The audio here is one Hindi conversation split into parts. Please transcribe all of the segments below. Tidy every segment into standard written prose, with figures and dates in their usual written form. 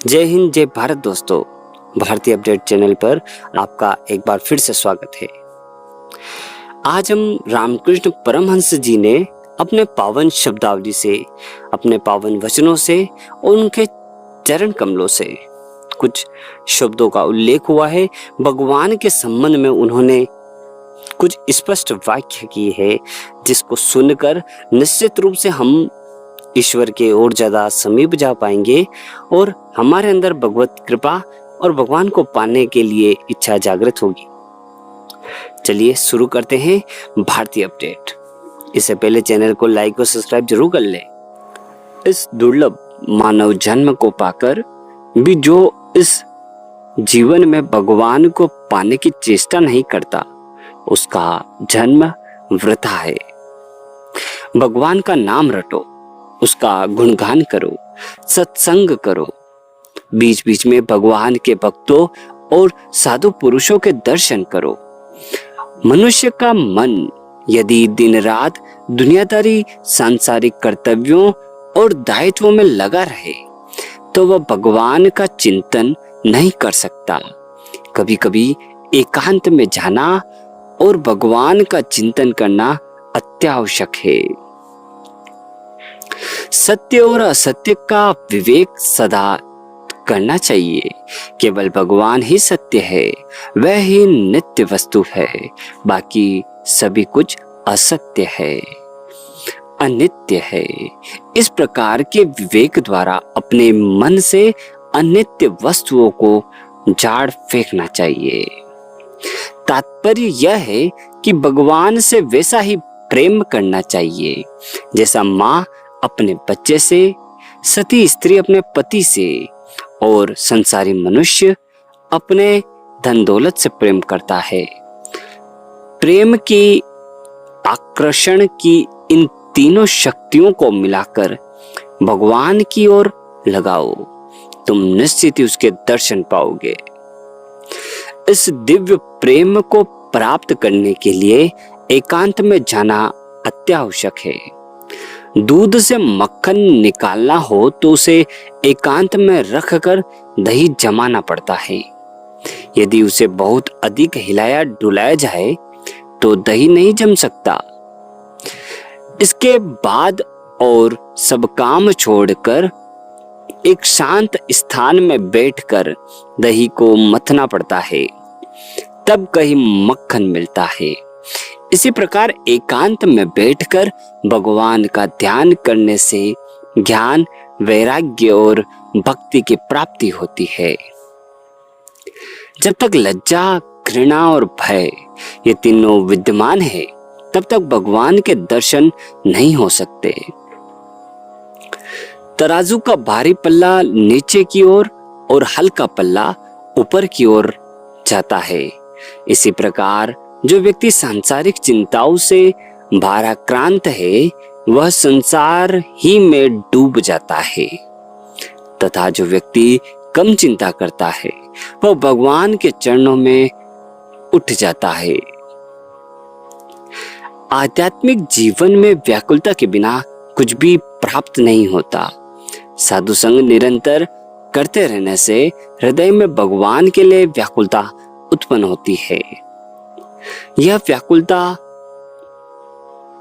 जय हिंद, जय भारत दोस्तों। भारतीय अपडेट चैनल पर आपका एक बार फिर से स्वागत है। आज हम रामकृष्ण परमहंस जी ने अपने पावन शब्दावली से, अपने पावन वचनों से और उनके चरण कमलों से कुछ शब्दों का उल्लेख हुआ है। भगवान के संबंध में उन्होंने कुछ स्पष्ट वाक्य की है, जिसको सुनकर निश्चित रूप से हम ईश्वर के और ज्यादा समीप जा पाएंगे और हमारे अंदर भगवत कृपा और भगवान को पाने के लिए इच्छा जागृत होगी। चलिए शुरू करते हैं भारतीय अपडेट। इससे पहले चैनल को लाइक और सब्सक्राइब जरूर कर लें। इस दुर्लभ मानव जन्म को पाकर भी जो इस जीवन में भगवान को पाने की चेष्टा नहीं करता, उसका जन्म वृथा है। भगवान का नाम रटो, उसका गुणगान करो, सत्संग करो। बीच बीच में भगवान के भक्तों और साधु पुरुषों के दर्शन करो। मनुष्य का मन यदि दिन रात दुनियादारी सांसारिक कर्तव्यों और दायित्वों में लगा रहे तो वह भगवान का चिंतन नहीं कर सकता। कभी कभी एकांत में जाना और भगवान का चिंतन करना अत्यावश्यक है। सत्य और असत्य का विवेक सदा करना चाहिए। केवल भगवान ही सत्य है, वह ही नित्य वस्तु है, बाकी सभी कुछ असत्य है, अनित्य है। इस प्रकार के विवेक द्वारा अपने मन से अनित्य वस्तुओं को झाड़ फेंकना चाहिए। तात्पर्य यह है कि भगवान से वैसा ही प्रेम करना चाहिए जैसा माँ अपने बच्चे से, सती स्त्री अपने पति से और संसारी मनुष्य अपने धन दौलत से प्रेम करता है। प्रेम की, आकर्षण की इन तीनों शक्तियों को मिलाकर भगवान की ओर लगाओ, तुम निश्चित ही उसके दर्शन पाओगे। इस दिव्य प्रेम को प्राप्त करने के लिए एकांत में जाना अत्यावश्यक है। दूध से मक्खन निकालना हो तो उसे एकांत में रखकर दही जमाना पड़ता है। यदि उसे बहुत अधिक हिलाया डुलाया जाए तो दही नहीं जम सकता। इसके बाद और सब काम छोड़कर एक शांत स्थान में बैठकर दही को मथना पड़ता है, तब कहीं मक्खन मिलता है। इसी प्रकार एकांत में बैठकर भगवान का ध्यान करने से ज्ञान, वैराग्य और भक्ति की प्राप्ति होती है। जब तक लज्जा, घृणा और भय ये तीनों विद्यमान है, तब तक भगवान के दर्शन नहीं हो सकते। तराजू का भारी पल्ला नीचे की ओर और हल्का पल्ला ऊपर की ओर जाता है। इसी प्रकार जो व्यक्ति सांसारिक चिंताओं से भाराक्रांत है, वह संसार ही में डूब जाता है, तथा जो व्यक्ति कम चिंता करता है, वह भगवान के चरणों में उठ जाता है। आध्यात्मिक जीवन में व्याकुलता के बिना कुछ भी प्राप्त नहीं होता। साधु संग निरंतर करते रहने से हृदय में भगवान के लिए व्याकुलता उत्पन्न होती है। यह व्याकुलता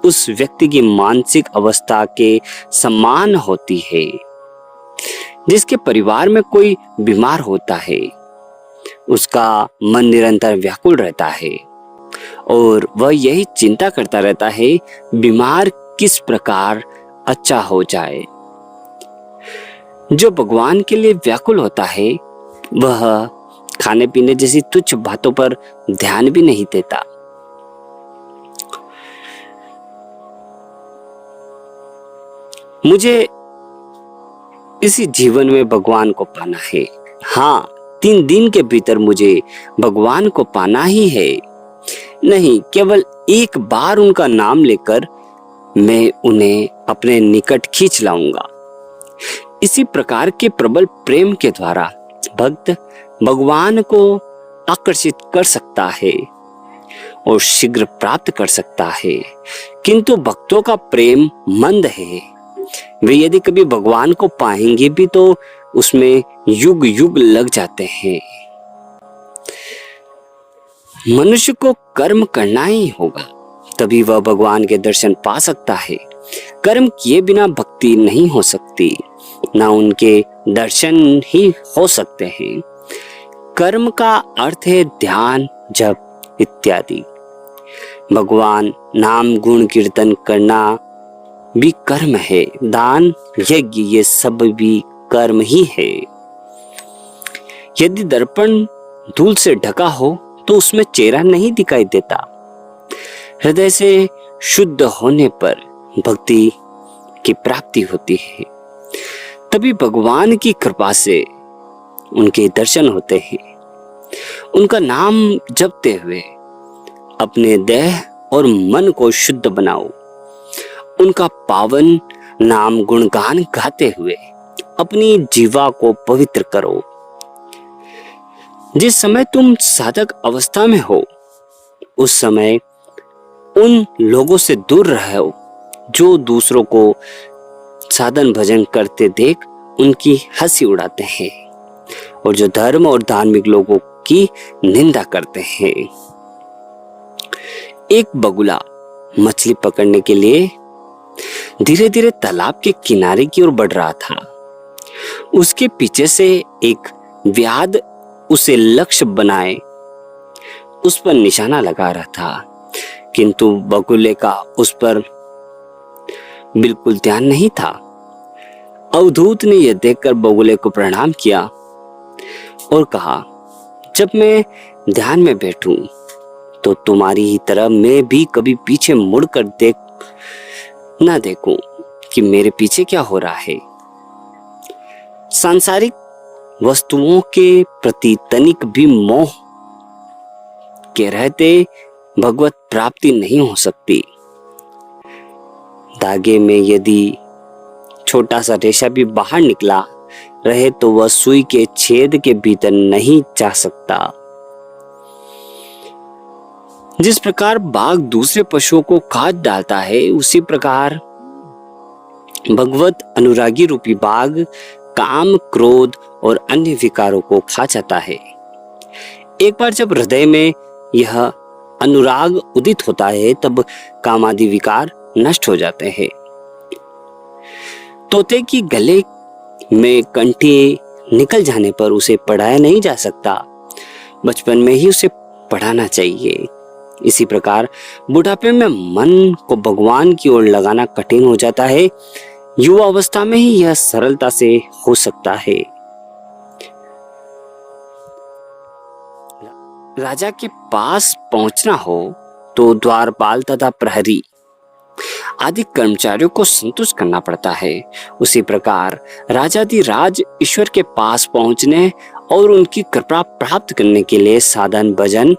उस व्यक्ति की मानसिक अवस्था के समान होती है। जिसके परिवार में कोई बीमार होता है, उसका मन निरंतर व्याकुल रहता है और वह यही चिंता करता रहता है, बीमार किस प्रकार अच्छा हो जाए। जो भगवान के लिए व्याकुल होता है, वह खाने पीने जैसी तुच्छ बातों पर ध्यान भी नहीं देता। मुझे इसी जीवन में भगवान को पाना है। हाँ, 3 दिन के भीतर मुझे भगवान को पाना ही है। नहीं, केवल एक बार उनका नाम लेकर मैं उन्हें अपने निकट खींच लाऊंगा। इसी प्रकार के प्रबल प्रेम के द्वारा भक्त भगवान को आकर्षित कर सकता है और शीघ्र प्राप्त कर सकता है। किंतु भक्तों का प्रेम मंद है। वे यदि कभी भगवान को पाएंगे भी तो उसमें युग युग लग जाते हैं। मनुष्य को कर्म करना ही होगा, तभी वह भगवान के दर्शन पा सकता है। कर्म किए बिना भक्ति नहीं हो सकती, ना उनके दर्शन ही हो सकते हैं। कर्म का अर्थ है ध्यान, जप इत्यादि। भगवान नाम गुण कीर्तन करना भी कर्म है। दान, यज्ञ, ये सब भी कर्म ही है। यदि दर्पण धूल से ढका हो तो उसमें चेहरा नहीं दिखाई देता। हृदय से शुद्ध होने पर भक्ति की प्राप्ति होती है, तभी भगवान की कृपा से उनके दर्शन होते हैं। उनका नाम जपते हुए अपने देह और मन को शुद्ध बनाओ। उनका पावन नाम गुणगान गाते हुए अपनी जीवा को पवित्र करो। जिस समय तुम साधक अवस्था में हो, उस समय उन लोगों से दूर रहो जो दूसरों को साधन भजन करते देख उनकी हंसी उड़ाते हैं और जो धर्म और धार्मिक लोगों की निंदा करते हैं। एक बगुला मछली पकड़ने के लिए धीरे धीरे तालाब के किनारे की ओर बढ़ रहा था। उसके पीछे से एक व्याध उसे लक्ष्य बनाए उस पर निशाना लगा रहा था, किंतु बगुले का उस पर बिल्कुल ध्यान नहीं था। अवधूत ने यह देखकर बगुले को प्रणाम किया और कहा, जब मैं ध्यान में बैठूं तो तुम्हारी ही तरह मैं भी कभी पीछे मुड़कर ना देखूं कि मेरे पीछे क्या हो रहा है। सांसारिक वस्तुओं के प्रति तनिक भी मोह के रहते भगवत प्राप्ति नहीं हो सकती। धागे में यदि छोटा सा रेशा भी बाहर निकला रहे तो वह सुई के छेद के भीतर नहीं जा सकता। जिस प्रकार बाघ दूसरे पशुओं को काट डालता है, उसी प्रकार भगवत अनुरागी रूपी बाघ काम, क्रोध और अन्य विकारों को खा जाता है। एक बार जब हृदय में यह अनुराग उदित होता है, तब काम आदि विकार नष्ट हो जाते हैं। तोते की गले में कंठी निकल जाने पर उसे पढ़ाया नहीं जा सकता, बचपन में ही उसे पढ़ाना चाहिए। इसी प्रकार बुढ़ापे में मन को भगवान की ओर लगाना कठिन हो जाता है। युवा अवस्था में ही यह सरलता से हो सकता है। राजा के पास पहुंचना हो तो द्वारपाल तथा प्रहरी आदि कर्मचारियों को संतुष्ट करना पड़ता है। उसी प्रकार राजाधिराज ईश्वर के पास पहुंचने और उनकी कृपा प्राप्त करने के लिए साधन भजन,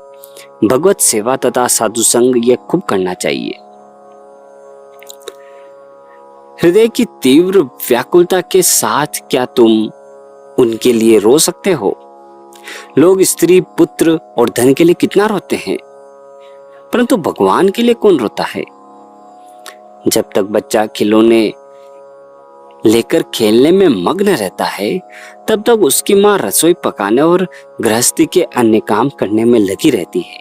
भगवत सेवा तथा साधु संग ये खूब करना चाहिए। हृदय की तीव्र व्याकुलता के साथ क्या तुम उनके लिए रो सकते हो? लोग स्त्री, पुत्र और धन के लिए कितना रोते हैं, परंतु भगवान के लिए कौन रोता है? जब तक बच्चा खिलौने लेकर खेलने में मग्न रहता है, तब तक उसकी माँ रसोई पकाने और गृहस्थी के अन्य काम करने में लगी रहती है।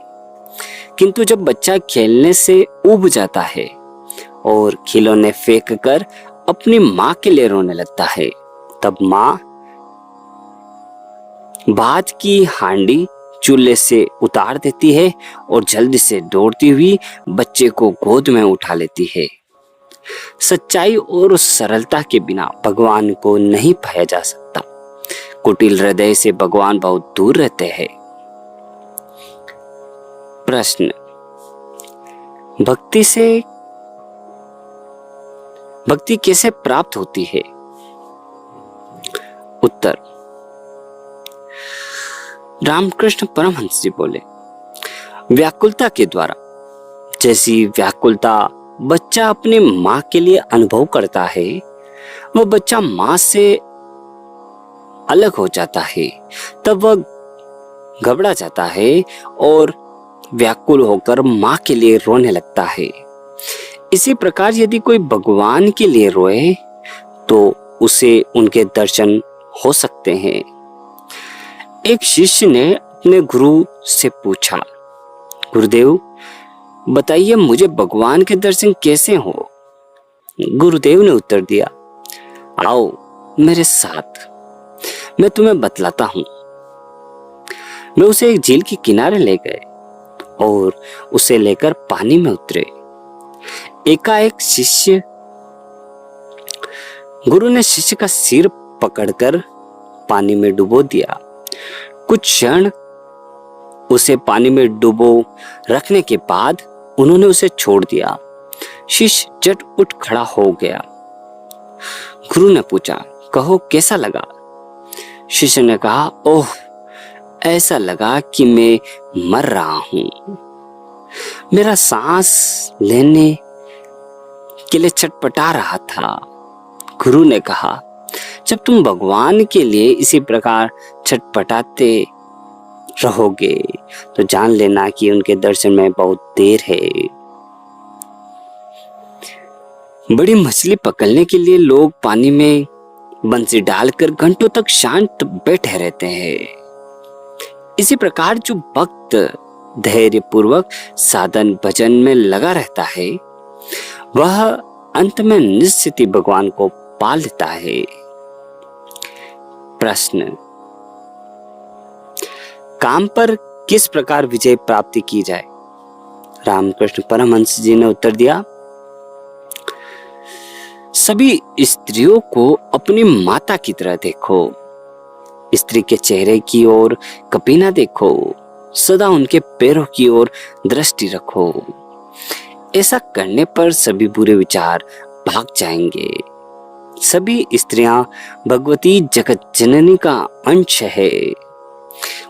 किंतु जब बच्चा खेलने से ऊब जाता है और खिलौने फेंक कर अपनी माँ के लिए रोने लगता है, तब माँ भात की हांडी चूल्हे से उतार देती है और जल्दी से दौड़ती हुई बच्चे को गोद में उठा लेती है। सच्चाई और सरलता के बिना भगवान को नहीं पाया जा सकता। कुटिल हृदय से भगवान बहुत दूर रहते हैं। प्रश्न, भक्ति कैसे प्राप्त होती है? उत्तर, रामकृष्ण परमहंस जी बोले, व्याकुलता के द्वारा। जैसी व्याकुलता बच्चा अपने माँ के लिए अनुभव करता है, वह बच्चा माँ से अलग हो जाता है, तब वह घबरा जाता है और व्याकुल होकर माँ के लिए रोने लगता है। इसी प्रकार यदि कोई भगवान के लिए रोए तो उसे उनके दर्शन हो सकते हैं। एक शिष्य ने अपने गुरु से पूछा, गुरुदेव बताइए मुझे भगवान के दर्शन कैसे हो? गुरुदेव ने उत्तर दिया, आओ मेरे साथ, मैं तुम्हें बतलाता हूं। मैं उसे एक झील के किनारे ले गए और उसे लेकर पानी में उतरे। एकाएक गुरु ने शिष्य का सिर पकड़कर पानी में डुबो दिया। कुछ क्षण उसे पानी में डुबो रखने के बाद उन्होंने उसे छोड़ दिया। शिष्य झट उठ खड़ा हो गया। गुरु ने पूछा, कहो कैसा लगा? शिष्य ने कहा, ओह ऐसा लगा कि मैं मर रहा हूं। मेरा सांस लेने के लिए छटपटा रहा था। गुरु ने कहा, जब तुम भगवान के लिए इसी प्रकार छटपटाते रहोगे तो जान लेना कि उनके दर्शन में बहुत देर है। बड़ी मछली पकड़ने के लिए लोग पानी में बंसी डालकर घंटों तक शांत बैठे रहते हैं। इसी प्रकार जो भक्त धैर्य पूर्वक साधन भजन में लगा रहता है वह अंत में निश्चित ही भगवान को पा लेता है। प्रश्न, काम पर किस प्रकार विजय प्राप्ति की जाए? रामकृष्ण परमहंस जी ने उत्तर दिया, सभी स्त्रियों को अपनी माता की तरह देखो। स्त्री के चेहरे की ओर कभी ना देखो, सदा उनके पैरों की ओर दृष्टि रखो। ऐसा करने पर सभी बुरे विचार भाग जाएंगे। सभी स्त्रियां भगवती जगत जननी का अंश है,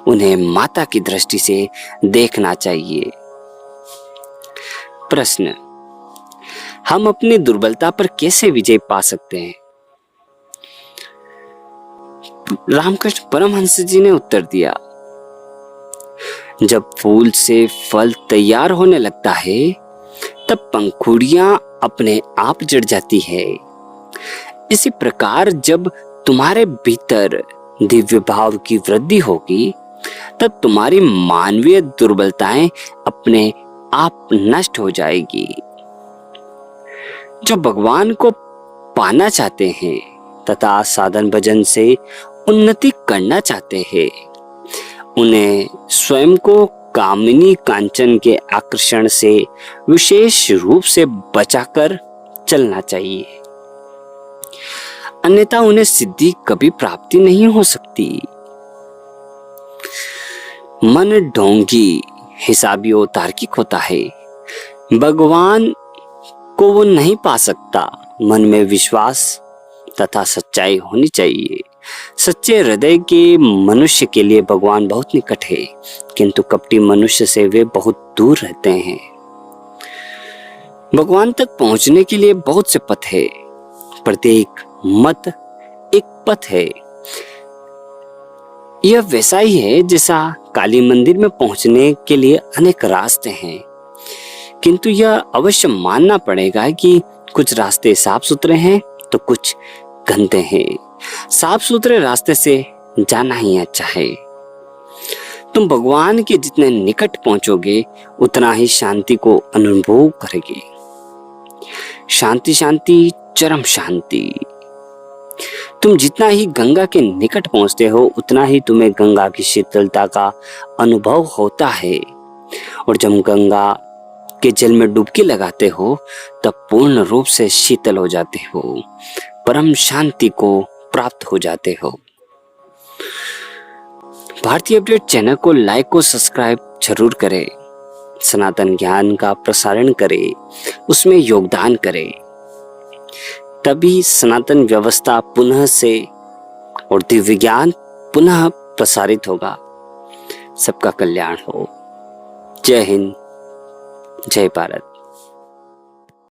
उन्हें माता की दृष्टि से देखना चाहिए। प्रश्न, हम अपनी दुर्बलता पर कैसे विजय पा सकते हैं? रामकृष्ण परमहंस जी ने उत्तर दिया, जब फूल से फल तैयार होने लगता है तब पंखुड़ियां अपने आप जड़ जाती है। इसी प्रकार जब तुम्हारे भीतर दिव्य भाव की वृद्धि होगी तब तुम्हारी मानवीय दुर्बलताएं अपने आप नष्ट हो जाएगी। जो भगवान को पाना चाहते हैं तथा साधन भजन से उन्नति करना चाहते हैं उन्हें स्वयं को कामिनी कांचन के आकर्षण से विशेष रूप से बचाकर चलना चाहिए, अन्यथा उन्हें सिद्धि कभी प्राप्ति नहीं हो सकती। मन ढोंगी, हिसाबी और तार्किक होता है, भगवान को वो नहीं पा सकता। मन में विश्वास तथा सच्चाई होनी चाहिए। सच्चे हृदय के मनुष्य के लिए भगवान बहुत निकट है, किंतु कपटी मनुष्य से वे बहुत दूर रहते हैं। भगवान तक पहुंचने के लिए बहुत से पथ है, प्रत्येक मत एक पथ है। यह वैसा ही है जैसा काली मंदिर में पहुंचने के लिए अनेक रास्ते हैं, किंतु यह अवश्य मानना पड़ेगा कि कुछ रास्ते साफ सुथरे हैं तो कुछ गंदे हैं। साफ सुथरे रास्ते से जाना ही अच्छा है। तुम भगवान के जितने निकट पहुंचोगे उतना ही शांति को अनुभव करोगे। शांति शांति चरम शांति। तुम जितना ही गंगा के निकट पहुंचते हो उतना ही तुम्हें गंगा की शीतलता का अनुभव होता है, और जब गंगा के जल में डुबकी लगाते हो तब पूर्ण रूप से शीतल हो जाते हो, परम शांति को प्राप्त हो जाते हो। भारतीय अपडेट चैनल को लाइक और सब्सक्राइब जरूर करें। सनातन ज्ञान का प्रसारण करें, उसमें योगदान करें, तभी सनातन व्यवस्था पुनः से और दिव्य ज्ञान पुनः प्रसारित होगा। सबका कल्याण हो। जय हिंद, जय भारत।